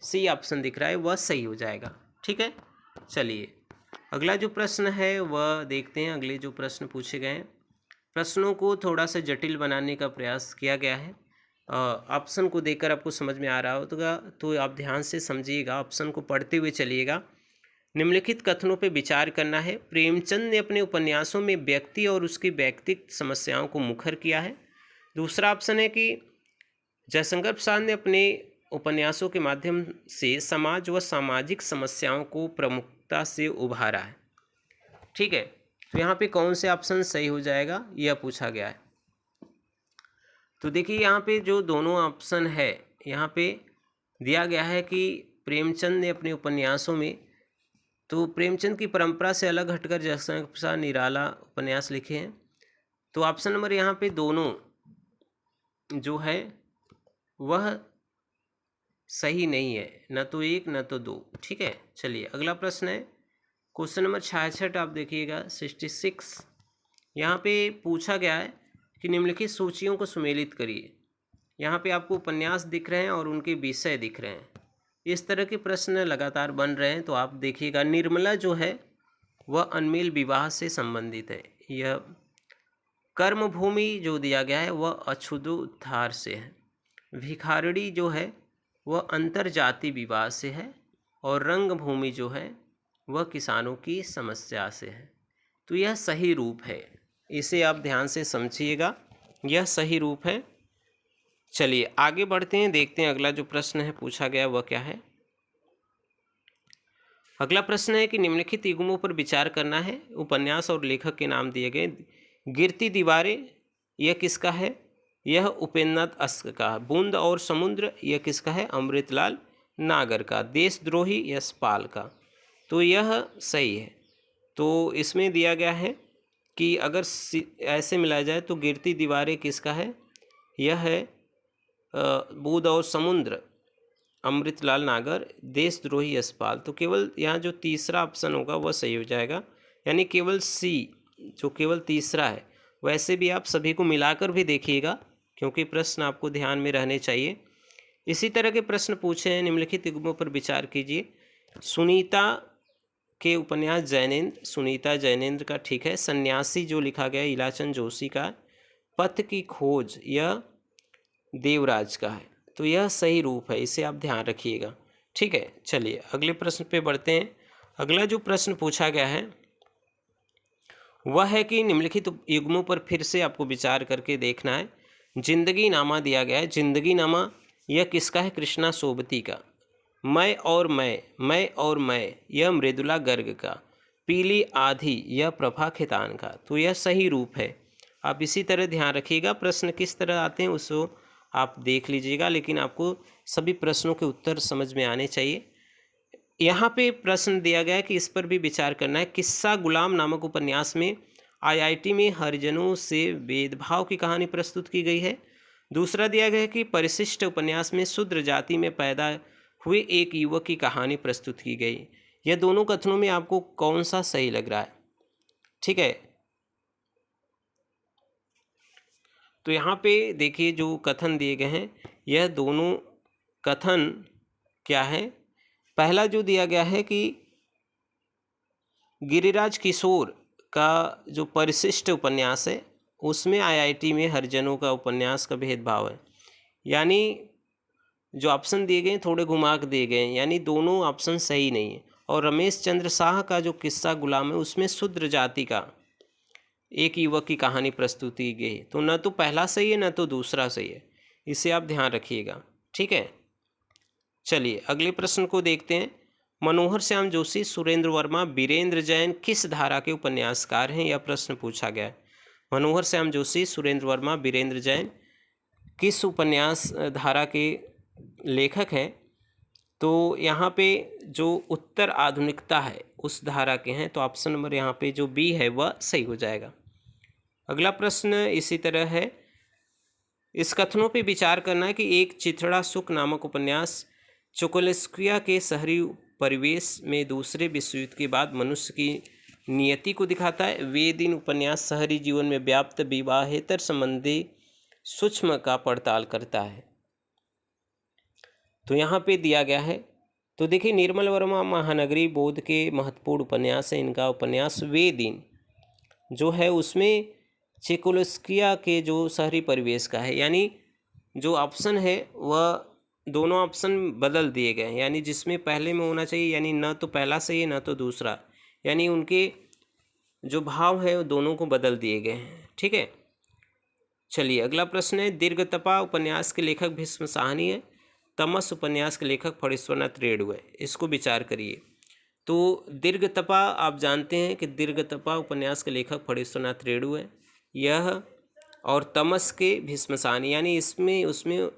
सी ऑप्शन दिख रहा है वह सही हो जाएगा। ठीक है, चलिए अगला जो प्रश्न है वह देखते हैं। अगले जो प्रश्न पूछे गए हैं, प्रश्नों को थोड़ा सा जटिल बनाने का प्रयास किया गया है। ऑप्शन को देखकर आपको समझ में आ रहा होगा, तो आप ध्यान से समझिएगा, ऑप्शन को पढ़ते हुए चलिएगा। निम्नलिखित कथनों पर विचार करना है। प्रेमचंद ने अपने उपन्यासों में व्यक्ति और उसकी व्यक्तिगत समस्याओं को मुखर किया है। दूसरा ऑप्शन है कि जयशंकर प्रसाद ने अपने उपन्यासों के माध्यम से समाज व सामाजिक समस्याओं को प्रमुखता से उभारा है। ठीक है, तो यहाँ पे कौन से ऑप्शन सही हो जाएगा यह पूछा गया है। तो देखिए यहाँ पे जो दोनों ऑप्शन है यहाँ पे दिया गया है कि प्रेमचंद ने अपने उपन्यासों में, तो प्रेमचंद की परंपरा से अलग हटकर जयशंकर प्रसाद निराला उपन्यास लिखे हैं। तो ऑप्शन नंबर यहाँ पे दोनों जो है वह सही नहीं है, न तो एक न तो दो। ठीक है, चलिए अगला प्रश्न है क्वेश्चन नंबर 66, आप देखिएगा 66। यहाँ पे पूछा गया है कि निम्नलिखित सूचियों को सुमेलित करिए। यहाँ पे आपको उपन्यास दिख रहे हैं और उनके विषय दिख रहे हैं। इस तरह के प्रश्न लगातार बन रहे हैं, तो आप देखिएगा निर्मला जो है वह अनमेल विवाह से संबंधित है। यह कर्मभूमि जो दिया गया है वह अछूतोद्धार से है। भिखारड़ी जो है वह अंतरजाति विवाह से है। और रंगभूमि जो है वह किसानों की समस्या से है। तो यह सही रूप है, इसे आप ध्यान से समझिएगा, यह सही रूप है। चलिए आगे बढ़ते हैं, देखते हैं अगला जो प्रश्न है पूछा गया वह क्या है। अगला प्रश्न है कि निम्नलिखित युग्मों पर विचार करना है। उपन्यास और लेखक के नाम दिए गए। गिरती दीवारें यह किसका है? यह उपेन्द्रनाथ अस्क का। बूंद और समुद्र यह किसका है? अमृतलाल नागर का। देशद्रोही यशपाल का। तो यह सही है। तो इसमें दिया गया है कि अगर ऐसे मिलाया जाए तो गिरती दीवारें किसका है? यह है बूंद और समुद्र अमृतलाल नागर, देशद्रोही यशपाल। तो केवल यहाँ जो तीसरा ऑप्शन होगा वह सही हो जाएगा, यानी केवल सी जो केवल तीसरा है। वैसे भी आप सभी को मिलाकर भी देखिएगा, क्योंकि प्रश्न आपको ध्यान में रहने चाहिए। इसी तरह के प्रश्न पूछे हैं, निम्नलिखित युग्मों पर विचार कीजिए। सुनीता के उपन्यास जैनेन्द्र, सुनीता जैनेन्द्र का ठीक है। सन्यासी जो लिखा गया इलाचंद जोशी का। पथ की खोज यह देवराज का है। तो यह सही रूप है, इसे आप ध्यान रखिएगा। ठीक है, चलिए अगले प्रश्न पे बढ़ते हैं। अगला जो प्रश्न पूछा गया है वह है कि निम्नलिखित युग्मों पर फिर से आपको विचार करके देखना है। जिंदगी नामा दिया गया है। जिंदगी नामा यह किसका है? कृष्णा सोबती का। मैं और मैं यह मृदुला गर्ग का। पीली आधी यह प्रभा खेतान का। तो यह सही रूप है। आप इसी तरह ध्यान रखिएगा, प्रश्न किस तरह आते हैं उसको आप देख लीजिएगा, लेकिन आपको सभी प्रश्नों के उत्तर समझ में आने चाहिए। यहाँ पे प्रश्न दिया गया है कि इस पर भी विचार करना है। किस्सा गुलाम नामक उपन्यास में आईआईटी में हरिजनों से भेदभाव की कहानी प्रस्तुत की गई है। दूसरा दिया गया है कि परिशिष्ट उपन्यास में शूद्र जाति में पैदा हुए एक युवक की कहानी प्रस्तुत की गई। यह दोनों कथनों में आपको कौन सा सही लग रहा है? ठीक है, तो यहाँ पे देखिए जो कथन दिए गए हैं यह दोनों कथन क्या है? पहला जो दिया गया है कि गिरिराज किशोर का जो परिशिष्ट उपन्यास है उसमें आईआईटी में हरिजनों का उपन्यास का भेदभाव है, यानी जो ऑप्शन दिए गए थोड़े घुमा के दिए गए हैं, यानी दोनों ऑप्शन सही नहीं है। और रमेश चंद्र शाह का जो किस्सा गुलाम है उसमें शूद्र जाति का एक युवक की कहानी प्रस्तुत की गई है, तो न तो पहला सही है न तो दूसरा सही है, इसे आप ध्यान रखिएगा, ठीक है। चलिए अगले प्रश्न को देखते हैं। मनोहर श्याम जोशी, सुरेंद्र वर्मा, बीरेंद्र जैन किस धारा के उपन्यासकार हैं, यह प्रश्न पूछा गया है। मनोहर श्याम जोशी, सुरेंद्र वर्मा, बीरेंद्र जैन किस उपन्यास धारा के लेखक हैं, तो यहाँ पे जो उत्तर आधुनिकता है उस धारा के हैं, तो ऑप्शन नंबर यहाँ पे जो बी है वह सही हो जाएगा। अगला प्रश्न इसी तरह है, इस कथनों पे विचार करना है कि एक चिथड़ा सुख नामक उपन्यास चेकोस्लोवाकिया के शहरी परिवेश में दूसरे विश्व युद्ध के बाद मनुष्य की नियति को दिखाता है। वे दिन उपन्यास शहरी जीवन में व्याप्त विवाहेतर संबंधी सूक्ष्म का पड़ताल करता है, तो यहाँ पे दिया गया है। तो देखिए निर्मल वर्मा महानगरी बोध के महत्वपूर्ण उपन्यास है, इनका उपन्यास वे दिन जो है उसमें चेकोस्लोवाकिया के जो शहरी परिवेश का है, यानी जो ऑप्शन है वह दोनों ऑप्शन बदल दिए गए हैं, यानी जिसमें पहले में होना चाहिए, यानी न तो पहला सही है न तो दूसरा, यानी उनके जो भाव है वो दोनों को बदल दिए गए हैं, ठीक है। चलिए अगला प्रश्न है, दीर्घतपा उपन्यास के लेखक भीष्म साहनी है, तमस उपन्यास के लेखक फणीश्वरनाथ रेणु है, इसको विचार करिए। तो दीर्घतपा आप जानते हैं कि दीर्घतपा उपन्यास के लेखक फणीश्वरनाथ रेणु है यह, और तमस के भीष्म साहनी, यानी इसमें उसमें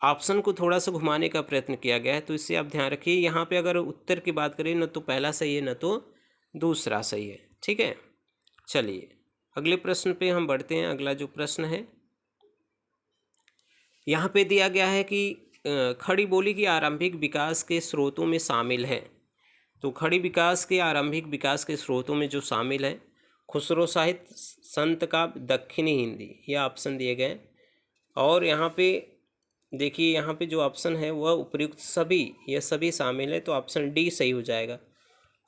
ऑप्शन को थोड़ा सा घुमाने का प्रयत्न किया गया है, तो इससे आप ध्यान रखिए। यहाँ पे अगर उत्तर की बात करें न तो पहला सही है न तो दूसरा सही है, ठीक है। चलिए अगले प्रश्न पे हम बढ़ते हैं। अगला जो प्रश्न है यहाँ पे दिया गया है कि खड़ी बोली की आरंभिक विकास के स्रोतों में शामिल है, तो खड़ी विकास के आरंभिक विकास के स्रोतों में जो शामिल है खुसरो साहित्य, संत काव्य, दक्षिणी हिंदी, यह ऑप्शन दिए गए। और यहाँ पे देखिए यहाँ पे जो ऑप्शन है वह उपयुक्त सभी, यह सभी शामिल है, तो ऑप्शन डी सही हो जाएगा।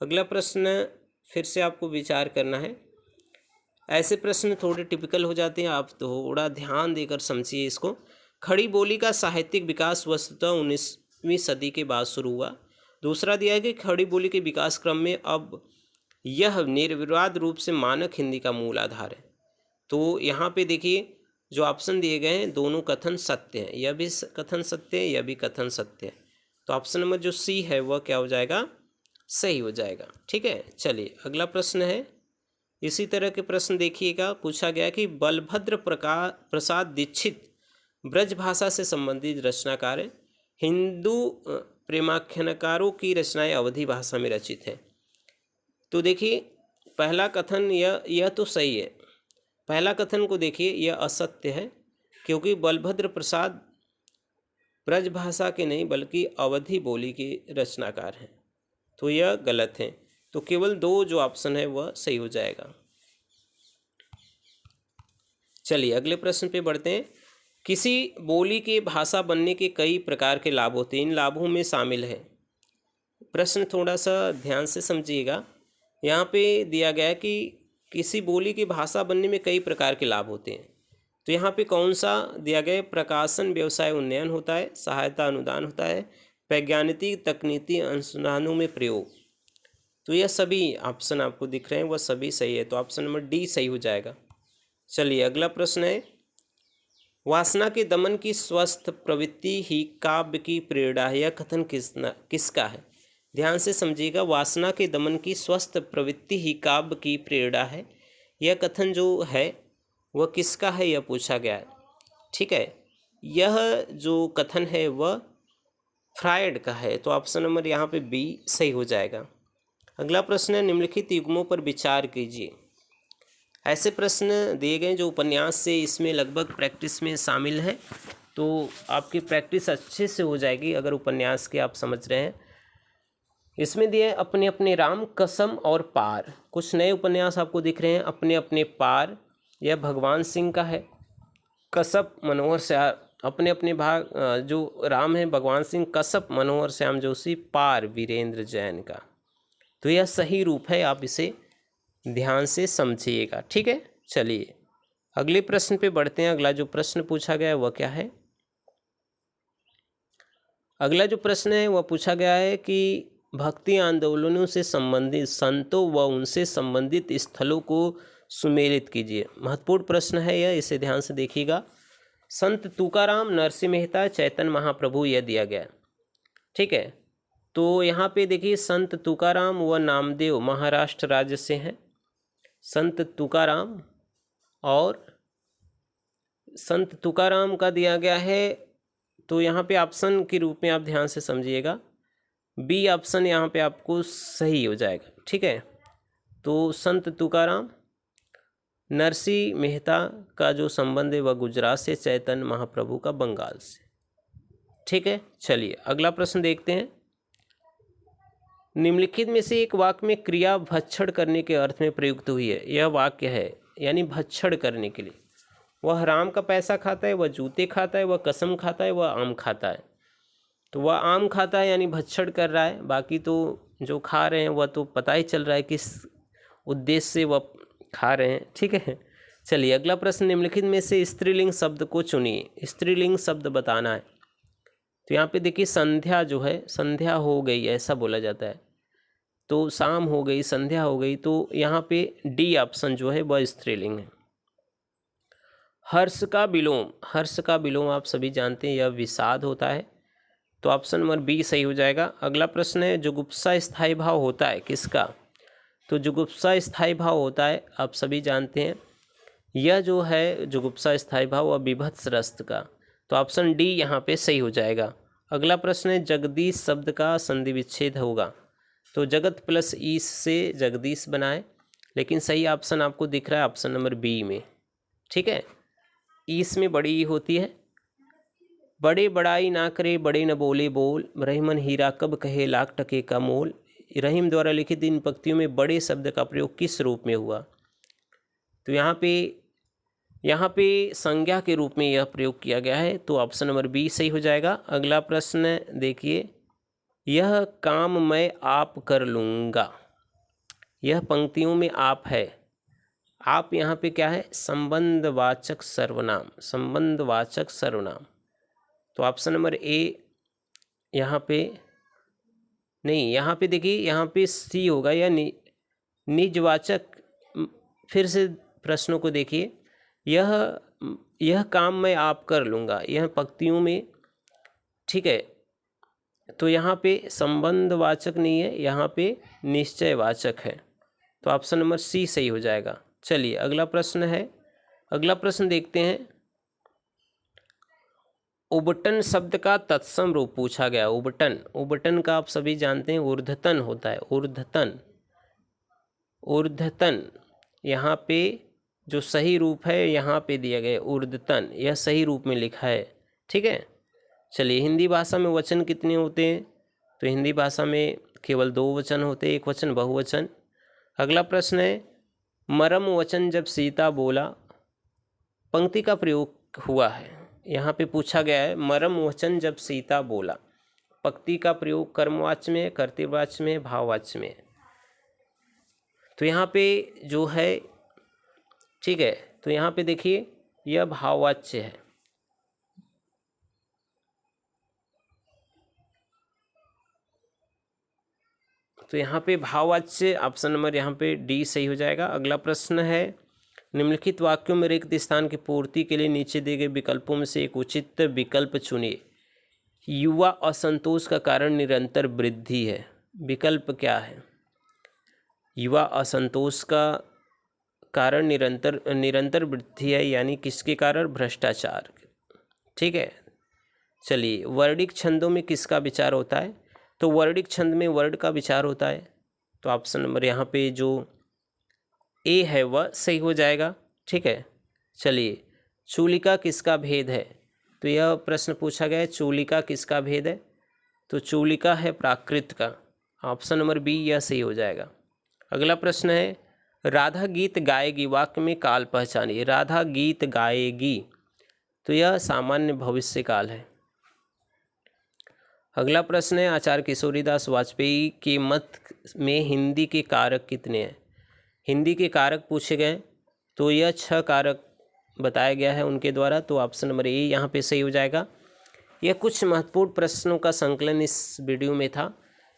अगला प्रश्न फिर से आपको विचार करना है, ऐसे प्रश्न थोड़े टिपिकल हो जाते हैं, आप थोड़ा ध्यान देकर समझिए इसको। खड़ी बोली का साहित्यिक विकास वस्तुतः 19वीं सदी के बाद शुरू हुआ। दूसरा दिया है कि खड़ी बोली के विकास क्रम में अब यह निर्विवाद रूप से मानक हिंदी का मूल आधार है। तो यहाँ पे देखिए जो ऑप्शन दिए गए हैं दोनों कथन सत्य हैं, यह भी कथन सत्य है, यह भी कथन सत्य है, तो ऑप्शन नंबर जो सी है वह क्या हो जाएगा, सही हो जाएगा, ठीक है। चलिए अगला प्रश्न है, इसी तरह के प्रश्न देखिएगा। पूछा गया कि बलभद्र प्रसाद दीक्षित ब्रजभाषा से संबंधित रचनाकार है, हिंदू प्रेमाख्यानकारों की रचनाएं अवधी भाषा में रचित है। तो देखिए पहला कथन यह तो सही है, पहला कथन को देखिए यह असत्य है, क्योंकि बलभद्र प्रसाद ब्रजभाषा के नहीं बल्कि अवधी बोली के रचनाकार हैं, तो यह गलत है। तो केवल दो जो ऑप्शन है वह सही हो जाएगा। चलिए अगले प्रश्न पे बढ़ते हैं। किसी बोली के भाषा बनने के कई प्रकार के लाभ होते हैं, इन लाभों में शामिल है, प्रश्न थोड़ा सा ध्यान से समझिएगा। यहाँ पे दिया गया है कि किसी बोली की भाषा बनने में कई प्रकार के लाभ होते हैं, तो यहाँ पे कौन सा दिया गया है, प्रकाशन व्यवसाय उन्नयन होता है, सहायता अनुदान होता है, वैज्ञानिक तकनीकी अनुसंधानों में प्रयोग, तो यह सभी ऑप्शन आपको दिख रहे हैं वह सभी सही है, तो ऑप्शन नंबर डी सही हो जाएगा। चलिए अगला प्रश्न है, वासना के दमन की स्वस्थ प्रवृत्ति ही काव्य की प्रेरणा है, यह कथन किसका है, ध्यान से समझिएगा। वासना के दमन की स्वस्थ प्रवृत्ति ही काव्य की प्रेरणा है, यह कथन जो है वह किसका है, यह पूछा गया है, ठीक है। यह जो कथन है वह फ्रायड का है, तो ऑप्शन नंबर यहाँ पे बी सही हो जाएगा। अगला प्रश्न है, निम्नलिखित युग्मों पर विचार कीजिए। ऐसे प्रश्न दिए गए जो उपन्यास से इसमें लगभग प्रैक्टिस में शामिल है, तो आपकी प्रैक्टिस अच्छे से हो जाएगी अगर उपन्यास के आप समझ रहे हैं। इसमें दिए अपने अपने राम, कसम और पार, कुछ नए उपन्यास आपको दिख रहे हैं। अपने अपने पार यह भगवान सिंह का है, कसब मनोहर श्याम, अपने अपने भाग जो राम है भगवान सिंह, कसब मनोहर श्याम जोशी, पार वीरेंद्र जैन का, तो यह सही रूप है, आप इसे ध्यान से समझिएगा। ठीक है, चलिए अगले प्रश्न पे बढ़ते हैं। अगला जो प्रश्न पूछा गया है वह क्या है? अगला जो प्रश्न है वह पूछा गया है कि भक्ति आंदोलनों से संबंधित संतों व उनसे संबंधित स्थलों को सुमेलित कीजिए। महत्वपूर्ण प्रश्न है यह, इसे ध्यान से देखिएगा। संत तुकाराम, नरसिंह मेहता, चैतन्य महाप्रभु, यह दिया गया है। ठीक है, तो यहाँ पे देखिए संत तुकाराम व नामदेव महाराष्ट्र राज्य से हैं। संत तुकाराम और संत तुकाराम का दिया गया है, तो यहाँ पे ऑप्शन के रूप में आप ध्यान से समझिएगा। बी ऑप्शन यहाँ पे आपको सही हो जाएगा। ठीक है, तो संत तुकाराम, नरसिंह मेहता का जो संबंध है वह गुजरात से, चैतन्य महाप्रभु का बंगाल से। ठीक है, चलिए अगला प्रश्न देखते हैं। निम्नलिखित में से एक वाक्य में क्रिया भक्षण करने के अर्थ में प्रयुक्त हुई है। यह वाक्य है, यानी भक्षण करने के लिए। वह हराम का पैसा खाता है, वह जूते खाता है, वह कसम खाता है, वह आम खाता है। तो वह आम खाता है यानी भक्षण कर रहा है, बाकी तो जो खा रहे हैं वह तो पता ही चल रहा है किस उद्देश्य से वह खा रहे हैं। ठीक है, चलिए अगला प्रश्न। निम्नलिखित में से स्त्रीलिंग शब्द को चुनिए। स्त्रीलिंग शब्द बताना है। तो यहाँ पे देखिए संध्या जो है, संध्या हो गई ऐसा बोला जाता है, तो शाम हो गई, संध्या हो गई, तो यहाँ पे डी ऑप्शन जो है वह स्त्रीलिंग है। हर्ष का विलोम, हर्ष का विलोम आप सभी जानते हैं यह विषाद होता है, तो ऑप्शन नंबर बी सही हो जाएगा। अगला प्रश्न है, जुगुप्सा स्थायी भाव होता है किसका? तो जुगुप्सा स्थायी भाव होता है, आप सभी जानते हैं, यह जो है जुगुप्सा स्थायी भाव वह विभत्स रस्त का, तो ऑप्शन डी यहाँ पे सही हो जाएगा। अगला प्रश्न है, जगदीश शब्द का संधि विच्छेद होगा। तो जगत प्लस ईश से जगदीश बनाए, लेकिन सही ऑप्शन आपको दिख रहा है ऑप्शन नंबर बी में। ठीक है, ईश में बड़ी ई होती है। बड़े बड़ाई ना करे, बड़े न बोले बोल, रहीमन हीरा कब कहे लाख टके का मोल। रहीम द्वारा लिखित इन पंक्तियों में बड़े शब्द का प्रयोग किस रूप में हुआ? तो यहाँ पे संज्ञा के रूप में यह प्रयोग किया गया है, तो ऑप्शन नंबर बी सही हो जाएगा। अगला प्रश्न देखिए, यह काम मैं आप कर लूँगा। यह पंक्तियों में आप है, आप यहाँ पे क्या है? संबंधवाचक सर्वनाम, संबंधवाचक सर्वनाम, तो ऑप्शन नंबर ए यहाँ पे नहीं, यहाँ पे देखिए यहाँ पे सी होगा या निजवाचक। फिर से प्रश्नों को देखिए, यह काम मैं आप कर लूँगा, यह पंक्तियों में। ठीक है, तो यहाँ पे संबंधवाचक नहीं है, यहाँ पे निश्चयवाचक है, तो ऑप्शन नंबर सी सही हो जाएगा। चलिए अगला प्रश्न है, अगला प्रश्न देखते हैं। उबटन शब्द का तत्सम रूप पूछा गया। उबटन, उबटन का आप सभी जानते हैं ऊर्ध्वतन होता है, ऊर्ध्वतन, ऊर्ध्वतन। यहाँ पे जो सही रूप है यहाँ पे दिया गया ऊर्ध्वतन, यह सही रूप में लिखा है। ठीक है, चलिए हिंदी भाषा में वचन कितने होते हैं? तो हिंदी भाषा में केवल 2 वचन होते हैं, एक वचन बहुवचन। अगला प्रश्न है, मरम वचन जब सीता बोला, पंक्ति का प्रयोग हुआ है। यहाँ पे पूछा गया है मरम वचन जब सीता बोला, पंक्ति का प्रयोग कर्मवाच्य में, कर्तव्यवाच्य में, भाववाच्य में। तो यहाँ पे जो है, ठीक है, तो यहाँ पे देखिए यह भाववाच्य है। तो यहाँ पे भाववाच्य, ऑप्शन नंबर यहाँ पे डी सही हो जाएगा। अगला प्रश्न है, निम्नलिखित वाक्यों में रिक्त स्थान की पूर्ति के लिए नीचे दिए गए विकल्पों में से एक उचित विकल्प चुनिए। युवा असंतोष का कारण निरंतर वृद्धि है। विकल्प क्या है? युवा असंतोष का कारण निरंतर वृद्धि है, यानी किसके कारण? भ्रष्टाचार। ठीक है, चलिए वर्णिक छंदों में किसका विचार होता है? तो वर्णिक छंद में वर्ण का विचार होता है, तो ऑप्शन नंबर यहाँ पे जो ए है वह सही हो जाएगा। ठीक है, चलिए चूलिका किसका भेद है? तो यह प्रश्न पूछा गया है, चूलिका किसका भेद है? तो चूलिका है प्राकृत का, ऑप्शन नंबर बी यह सही हो जाएगा। अगला प्रश्न है, राधा गीत गाएगी, वाक्य में काल पहचानिए। राधा गीत गाएगी, तो यह सामान्य भविष्य काल है। अगला प्रश्न है, आचार्य किशोरीदास वाजपेयी के मत में हिंदी के कारक कितने हैं? हिंदी के कारक पूछे गए तो यह 6 कारक बताया गया है उनके द्वारा, तो ऑप्शन नंबर ए यहाँ पे सही हो जाएगा। यह कुछ महत्वपूर्ण प्रश्नों का संकलन इस वीडियो में था।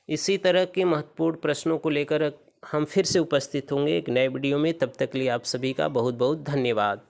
इसी तरह के महत्वपूर्ण प्रश्नों को लेकर हम फिर से उपस्थित होंगे एक नए वीडियो में। तब तक के लिए आप सभी का बहुत बहुत धन्यवाद।